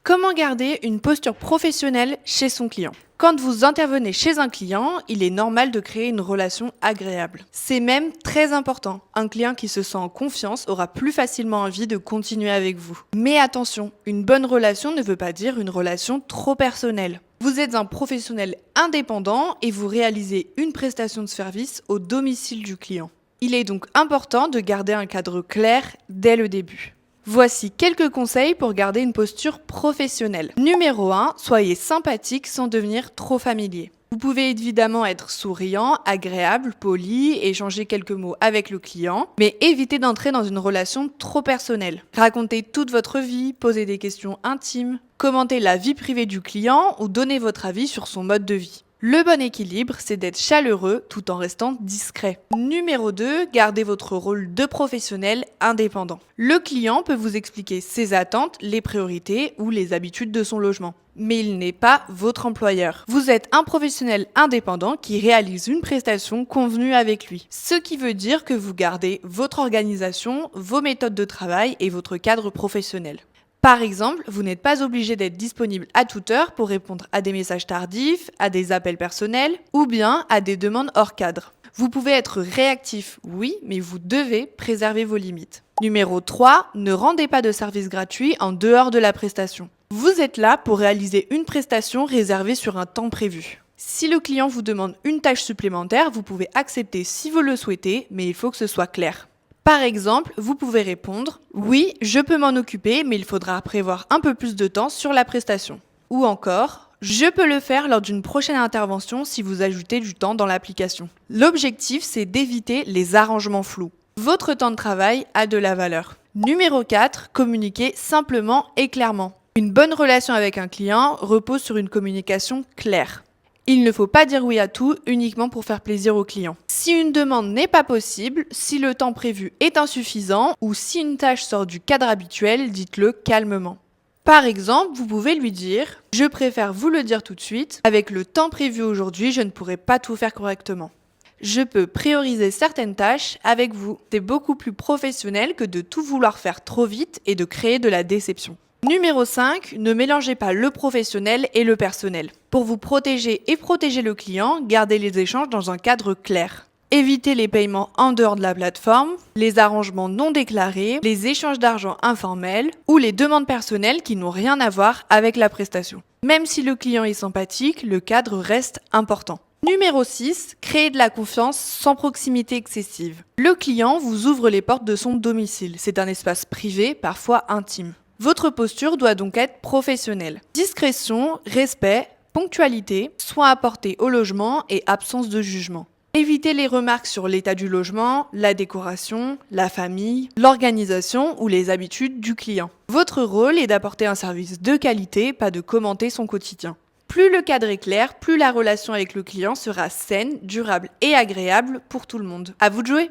Comment garder une posture professionnelle chez son client? Quand vous intervenez chez un client, il est normal de créer une relation agréable. C'est même très important. Un client qui se sent en confiance aura plus facilement envie de continuer avec vous. Mais attention, une bonne relation ne veut pas dire une relation trop personnelle. Vous êtes un professionnel indépendant et vous réalisez une prestation de service au domicile du client. Il est donc important de garder un cadre clair dès le début. Voici quelques conseils pour garder une posture professionnelle. Numéro 1, soyez sympathique sans devenir trop familier. Vous pouvez évidemment être souriant, agréable, poli, échanger quelques mots avec le client, mais évitez d'entrer dans une relation trop personnelle. Racontez toute votre vie, posez des questions intimes, commentez la vie privée du client ou donnez votre avis sur son mode de vie. Le bon équilibre, c'est d'être chaleureux tout en restant discret. Numéro 2, gardez votre rôle de professionnel indépendant. Le client peut vous expliquer ses attentes, les priorités ou les habitudes de son logement. Mais il n'est pas votre employeur. Vous êtes un professionnel indépendant qui réalise une prestation convenue avec lui. Ce qui veut dire que vous gardez votre organisation, vos méthodes de travail et votre cadre professionnel. Par exemple, vous n'êtes pas obligé d'être disponible à toute heure pour répondre à des messages tardifs, à des appels personnels ou bien à des demandes hors cadre. Vous pouvez être réactif, oui, mais vous devez préserver vos limites. Numéro 3, ne rendez pas de service gratuit en dehors de la prestation. Vous êtes là pour réaliser une prestation réservée sur un temps prévu. Si le client vous demande une tâche supplémentaire, vous pouvez accepter si vous le souhaitez, mais il faut que ce soit clair. Par exemple, vous pouvez répondre « Oui, je peux m'en occuper, mais il faudra prévoir un peu plus de temps sur la prestation. » Ou encore « Je peux le faire lors d'une prochaine intervention si vous ajoutez du temps dans l'application. » L'objectif, c'est d'éviter les arrangements flous. Votre temps de travail a de la valeur. Numéro 4, communiquez simplement et clairement. Une bonne relation avec un client repose sur une communication claire. Il ne faut pas dire oui à tout uniquement pour faire plaisir au client. Si une demande n'est pas possible, si le temps prévu est insuffisant ou si une tâche sort du cadre habituel, dites-le calmement. Par exemple, vous pouvez lui dire « Je préfère vous le dire tout de suite, avec le temps prévu aujourd'hui, je ne pourrai pas tout faire correctement. Je peux prioriser certaines tâches avec vous. C'est beaucoup plus professionnel que de tout vouloir faire trop vite et de créer de la déception. » Numéro 5, ne mélangez pas le professionnel et le personnel. Pour vous protéger et protéger le client, gardez les échanges dans un cadre clair. Évitez les paiements en dehors de la plateforme, les arrangements non déclarés, les échanges d'argent informels ou les demandes personnelles qui n'ont rien à voir avec la prestation. Même si le client est sympathique, le cadre reste important. Numéro 6, créez de la confiance sans proximité excessive. Le client vous ouvre les portes de son domicile. C'est un espace privé, parfois intime. Votre posture doit donc être professionnelle. Discrétion, respect, ponctualité, soins apportés au logement et absence de jugement. Évitez les remarques sur l'état du logement, la décoration, la famille, l'organisation ou les habitudes du client. Votre rôle est d'apporter un service de qualité, pas de commenter son quotidien. Plus le cadre est clair, plus la relation avec le client sera saine, durable et agréable pour tout le monde. À vous de jouer!